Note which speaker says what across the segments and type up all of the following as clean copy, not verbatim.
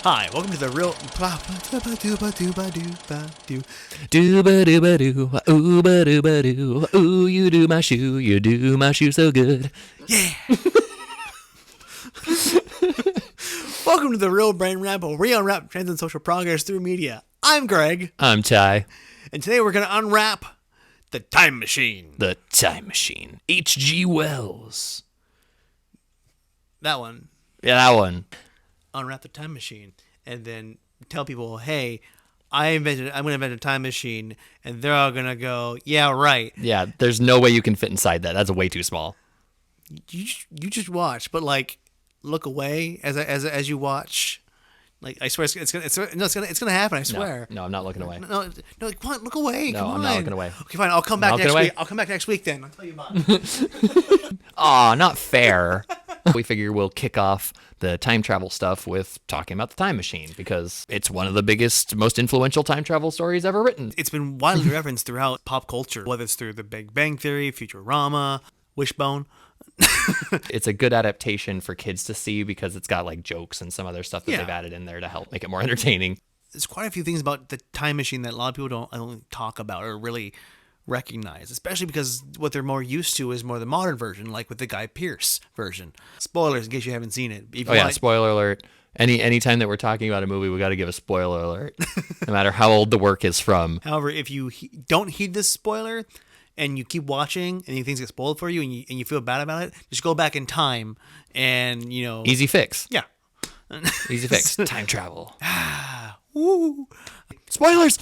Speaker 1: Hi, welcome to the real.
Speaker 2: Ooh, you do my shoe so good.
Speaker 1: Yeah. Welcome to the Real Brain Ramble. We unwrap trends and social progress through media. I'm Greg,
Speaker 2: I'm Ty.
Speaker 1: and today we're going to unwrap the time machine.
Speaker 2: The Time Machine. H.G.Wells.
Speaker 1: That one.
Speaker 2: Yeah, that one.
Speaker 1: Unwrap the time machine, and then tell people, "Hey, I'm going to invent a time machine," and they're all gonna go, "Yeah, right."
Speaker 2: Yeah, there's no way you can fit inside that. That's way too small.
Speaker 1: You just watch, but like look away as you watch. Like I swear, it's gonna happen. I swear.
Speaker 2: No, I'm not looking away.
Speaker 1: No, come on, look away.
Speaker 2: No,
Speaker 1: Come on.
Speaker 2: I'm not looking away.
Speaker 1: Okay, fine. I'll come back
Speaker 2: Not
Speaker 1: next
Speaker 2: looking
Speaker 1: week.
Speaker 2: away?
Speaker 1: I'll come back next week then. I'll tell you about it.
Speaker 2: Aw, not fair. We figure we'll kick off the time travel stuff with talking about the time machine because it's one of the biggest, most influential time travel stories ever written.
Speaker 1: It's been widely referenced throughout pop culture, whether it's through The Big Bang Theory, Futurama, Wishbone.
Speaker 2: It's a good adaptation for kids to see because it's got like jokes and some other stuff that
Speaker 1: Yeah.
Speaker 2: they've added in there to help make it more entertaining.
Speaker 1: There's quite a few things about the time machine that a lot of people don't talk about or really recognize, especially because what they're more used to is more the modern version, like with the Guy Pearce version. Spoilers in case you haven't seen it. If you
Speaker 2: Oh yeah,
Speaker 1: like-
Speaker 2: spoiler alert. Anytime that we're talking about a movie, we got to give a spoiler alert, no matter how old the work is from.
Speaker 1: However, if you don't heed this spoiler and you keep watching and things get spoiled for you and you feel bad about it, just go back in time and
Speaker 2: Easy fix.
Speaker 1: yeah.
Speaker 2: Easy fix. Time travel.
Speaker 1: Woo.
Speaker 2: Spoilers.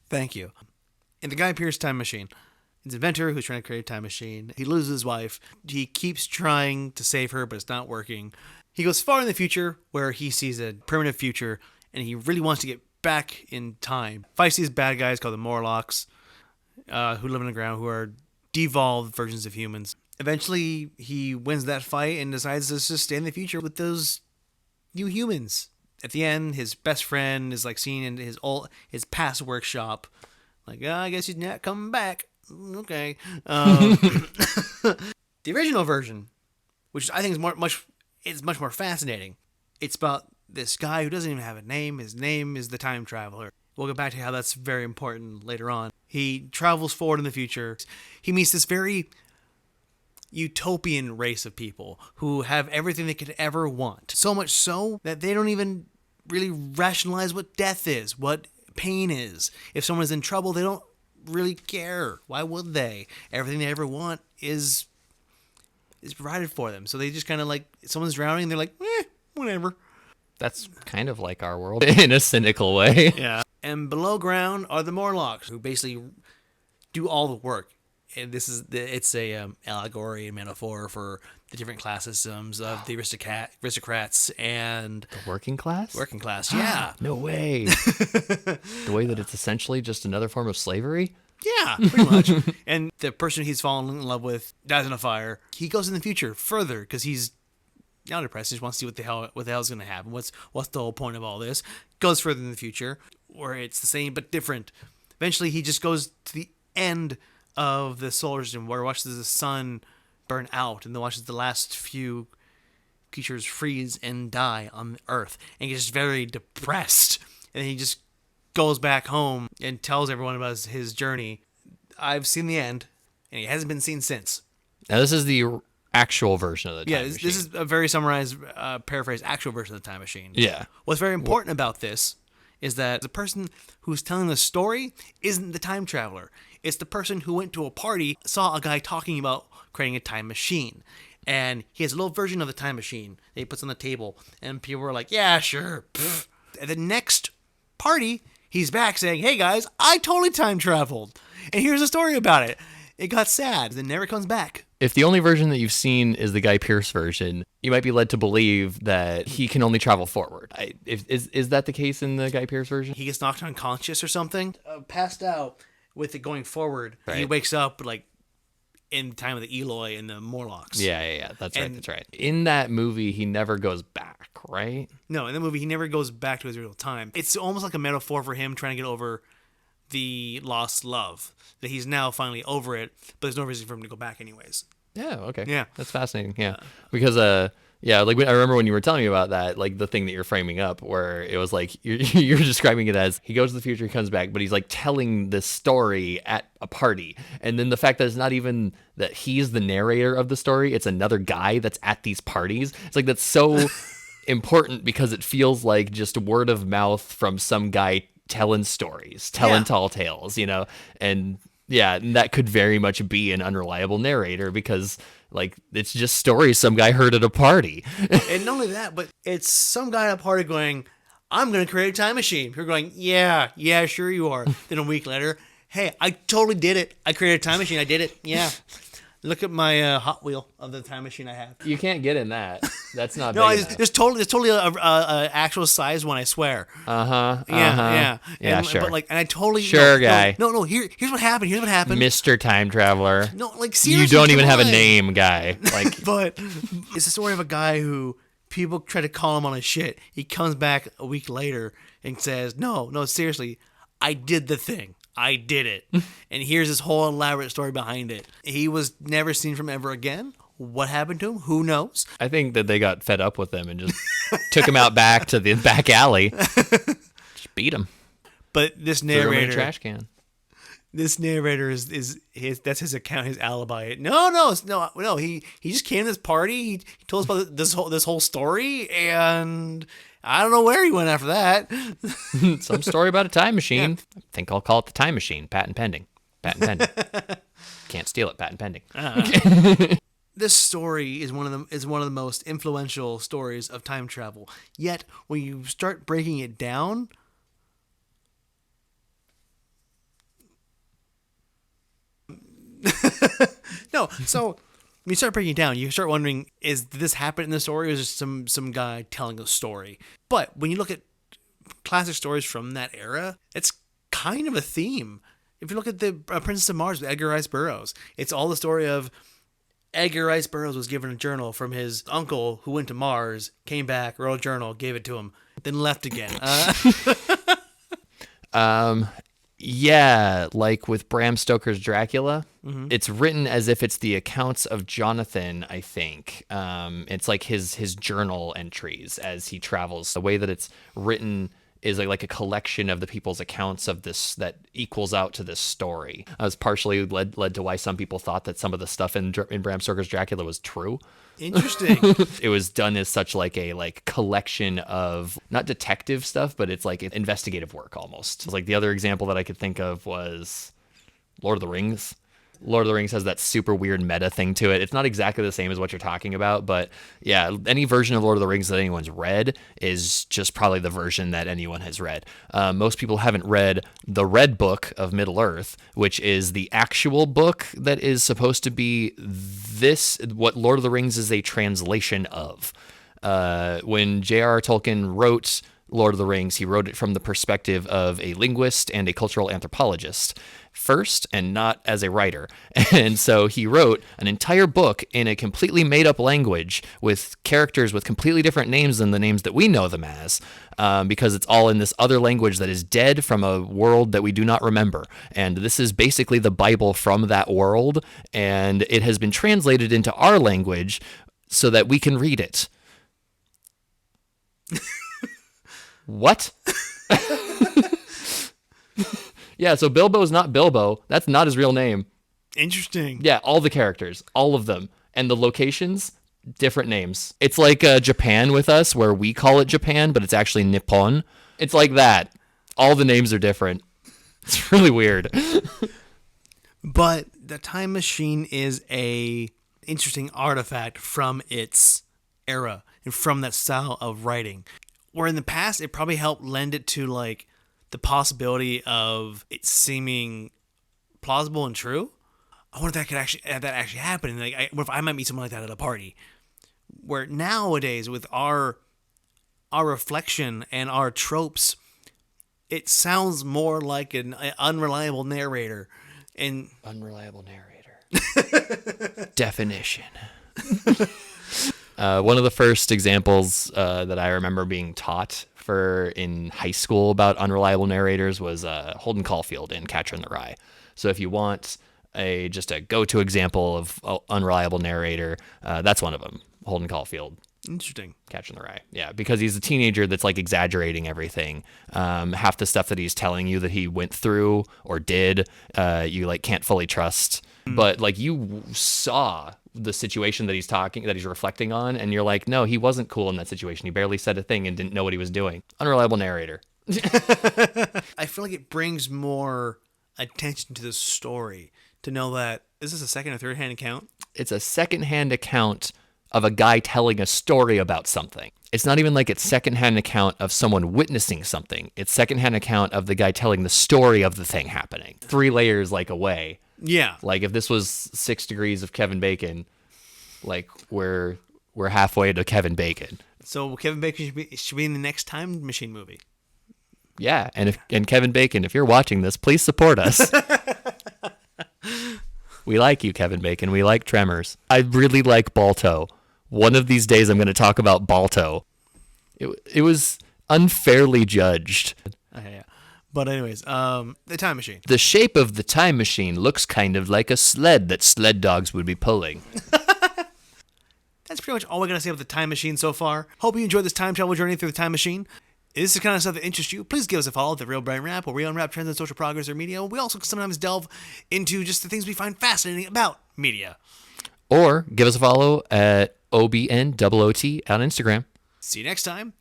Speaker 1: Thank you. In the Guy Pearce time machine, it's an inventor who's trying to create a time machine. He loses his wife. He keeps trying to save her, but it's not working. He goes far in the future where he sees a primitive future, and he really wants to get back in time. Fights these bad guys called the Morlocks, who live in the ground, who are devolved versions of humans. Eventually, he wins that fight and decides to just stay in the future with those new humans. At the end, his best friend is like seen in his past workshop. Like, I guess he's not coming back. Okay. The original version, which I think is much more fascinating. It's about this guy who doesn't even have a name. His name is the Time Traveler. We'll get back to how that's very important later on. He travels forward in the future. He meets this very utopian race of people who have everything they could ever want. So much so that they don't even really rationalize what death is, what pain is. If someone is in trouble, they don't really care. Why would they? Everything they ever want is provided for them. So they just kind of like, someone's drowning and they're like, whatever.
Speaker 2: That's kind of like our world in a cynical way.
Speaker 1: Yeah. And below ground are the Morlocks, who basically do all the work. And it's a allegory and metaphor for the different class systems of the aristocrats and
Speaker 2: The working class?
Speaker 1: working class. Yeah.
Speaker 2: No way. The way that it's essentially just another form of slavery?
Speaker 1: Yeah, pretty much. And the person he's fallen in love with dies in a fire. He goes in the future further because he's not depressed. He just wants to see what the hell's going to happen. What's the whole point of all this? Goes further in the future where it's the same but different. Eventually, he just goes to the end of the solar system where he watches the sun burn out and then watches the last few creatures freeze and die on Earth. And he gets very depressed. And he just goes back home and tells everyone about his journey. I've seen the end, and he hasn't been seen since.
Speaker 2: Now, this is the actual version of the time machine.
Speaker 1: This is a very summarized, paraphrased, actual version of the time machine.
Speaker 2: Yeah.
Speaker 1: What's very important about this is that the person who's telling the story isn't the time traveler. It's the person who went to a party, saw a guy talking about creating a time machine. And he has a little version of the time machine that he puts on the table. And people were like, yeah, sure. Pfft. At the next party, he's back saying, hey guys, I totally time traveled. And here's a story about it. It got sad. Then never comes back.
Speaker 2: If the only version that you've seen is the Guy Pearce version, you might be led to believe that he can only travel forward. Is that the case in the Guy Pearce version?
Speaker 1: He gets knocked unconscious or something, passed out with it going forward.
Speaker 2: Right.
Speaker 1: He wakes up like in the time of the Eloi and the Morlocks.
Speaker 2: Yeah. That's right. In that movie, he never goes back, right?
Speaker 1: No, in the movie, he never goes back to his real time. It's almost like a metaphor for him trying to get over the lost love. That he's now finally over it, but there's no reason for him to go back anyways.
Speaker 2: Yeah, okay.
Speaker 1: Yeah.
Speaker 2: That's fascinating, yeah. Because Yeah, like I remember when you were telling me about that, like the thing that you're framing up, where it was like you're describing it as he goes to the future, he comes back, but he's like telling this story at a party, and then the fact that it's not even that he's the narrator of the story, it's another guy that's at these parties. It's like that's so important because it feels like just word of mouth from some guy telling stories, telling tall tales, and yeah, and that could very much be an unreliable narrator because. Like, it's just stories some guy heard at a party.
Speaker 1: And not only that, but it's some guy at a party going, I'm going to create a time machine. You're going, yeah, sure you are. Then a week later, hey, I totally did it. I created a time machine. I did it. Yeah. Look at my Hot Wheel of the time machine I have.
Speaker 2: You can't get in that. That's not
Speaker 1: no,
Speaker 2: big enough.
Speaker 1: There's totally a actual size one, I swear. Yeah.
Speaker 2: Yeah, sure.
Speaker 1: But and I totally
Speaker 2: sure, guy.
Speaker 1: No. Here's what happened.
Speaker 2: Mr. Time Traveler.
Speaker 1: No, like seriously,
Speaker 2: you don't even have a name, guy. Like,
Speaker 1: but it's the story of a guy who people try to call him on his shit. He comes back a week later and says, "No, seriously, I did the thing. I did it." And here's this whole elaborate story behind it. He was never seen from ever again. What happened to him? Who knows?
Speaker 2: I think that they got fed up with him and just took him out back to the back alley. Just beat him.
Speaker 1: But this
Speaker 2: Threw him
Speaker 1: narrator,
Speaker 2: in a trash can.
Speaker 1: This narrator is his, that's his account, his alibi. No. He just came to this party. He told us about this whole story, and I don't know where he went after that.
Speaker 2: Some story about a time machine. Yeah. I think I'll call it the time machine. Patent pending. Can't steal it. Patent pending.
Speaker 1: This story is one of the most influential stories of time travel. Yet when you start breaking it down, no. So when you start breaking it down, you start wondering: did this happen in the story, or is it some guy telling a story? But when you look at classic stories from that era, it's kind of a theme. If you look at the Princess of Mars with Edgar Rice Burroughs, it's all the story of Edgar Rice Burroughs was given a journal from his uncle who went to Mars, came back, wrote a journal, gave it to him, then left again.
Speaker 2: Yeah, like with Bram Stoker's Dracula, it's written as if it's the accounts of Jonathan, I think. It's like his journal entries as he travels. The way that it's written is like a collection of the people's accounts of this that equals out to this story. I was partially led to why some people thought that some of the stuff in Bram Stoker's Dracula was true.
Speaker 1: Interesting.
Speaker 2: It was done as such like a collection of not detective stuff, but it's like investigative work almost. It's like the other example that I could think of was Lord of the Rings. Lord of the Rings has that super weird meta thing to it. It's not exactly the same as what you're talking about, but yeah, any version of Lord of the Rings that anyone's read is just probably the version that anyone has read. Most people haven't read the Red Book of Middle-earth, which is the actual book that is supposed to be what Lord of the Rings is a translation of. When J.R.R. Tolkien wrote Lord of the Rings, he wrote it from the perspective of a linguist and a cultural anthropologist first, and not as a writer. And so he wrote an entire book in a completely made-up language with characters with completely different names than the names that we know them as, because it's all in this other language that is dead from a world that we do not remember. And this is basically the Bible from that world, and it has been translated into our language so that we can read it. What? Yeah, so Bilbo's not Bilbo. That's not his real name.
Speaker 1: Interesting.
Speaker 2: Yeah, all the characters, all of them. And the locations, different names. It's like Japan with us, where we call it Japan, but it's actually Nippon. It's like that. All the names are different. It's really weird.
Speaker 1: But the time machine is a interesting artifact from its era and from that style of writing. Where in the past, it probably helped lend it to like the possibility of it seeming plausible and true. I wonder if that actually happen. Like, what if I might meet someone like that at a party? Where nowadays, with our reflection and our tropes, it sounds more like an unreliable narrator. And
Speaker 2: unreliable narrator. Definition. One of the first examples that I remember being taught in high school about unreliable narrators was Holden Caulfield in Catcher in the Rye. So if you want just a go-to example of unreliable narrator, that's one of them, Holden Caulfield.
Speaker 1: Interesting.
Speaker 2: Catching the Rye. Yeah, because he's a teenager that's like exaggerating everything. Half the stuff that he's telling you that he went through or did, you like can't fully trust. But like you saw the situation that he's reflecting on, and you're like, no, he wasn't cool in that situation. He barely said a thing and didn't know what he was doing. Unreliable narrator.
Speaker 1: I feel like it brings more attention to the story to know that is this a second or third hand account?
Speaker 2: It's a secondhand account of a guy telling a story about something. It's not even like it's secondhand account of someone witnessing something. It's secondhand account of the guy telling the story of the thing happening. 3 layers like away.
Speaker 1: Yeah.
Speaker 2: Like if this was 6 degrees of Kevin Bacon, like we're halfway to Kevin Bacon.
Speaker 1: So Kevin Bacon should be in the next Time Machine movie.
Speaker 2: Yeah, and Kevin Bacon, if you're watching this, please support us. We like you, Kevin Bacon. We like Tremors. I really like Balto. One of these days I'm going to talk about Balto. It was unfairly judged.
Speaker 1: Yeah. But anyways, the Time Machine.
Speaker 2: The shape of the Time Machine looks kind of like a sled that sled dogs would be pulling.
Speaker 1: That's pretty much all we're going to say about the Time Machine so far. Hope you enjoyed this time travel journey through the Time Machine. If this is the kind of stuff that interests you, please give us a follow at The Real Brian Rap, where we unwrap trends in social progress or media. We also sometimes delve into just the things we find fascinating about media.
Speaker 2: Or give us a follow at OBNooT on Instagram.
Speaker 1: See you next time.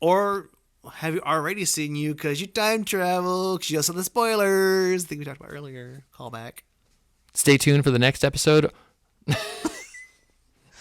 Speaker 1: Or have you already seen you because you time travel, because you also the spoilers. I think we talked about earlier. Call back.
Speaker 2: Stay tuned for the next episode.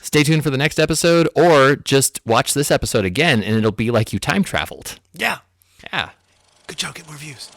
Speaker 2: Stay tuned for the next episode, or just watch this episode again, and it'll be like you time traveled.
Speaker 1: Yeah.
Speaker 2: Yeah.
Speaker 1: Good job. Get more views.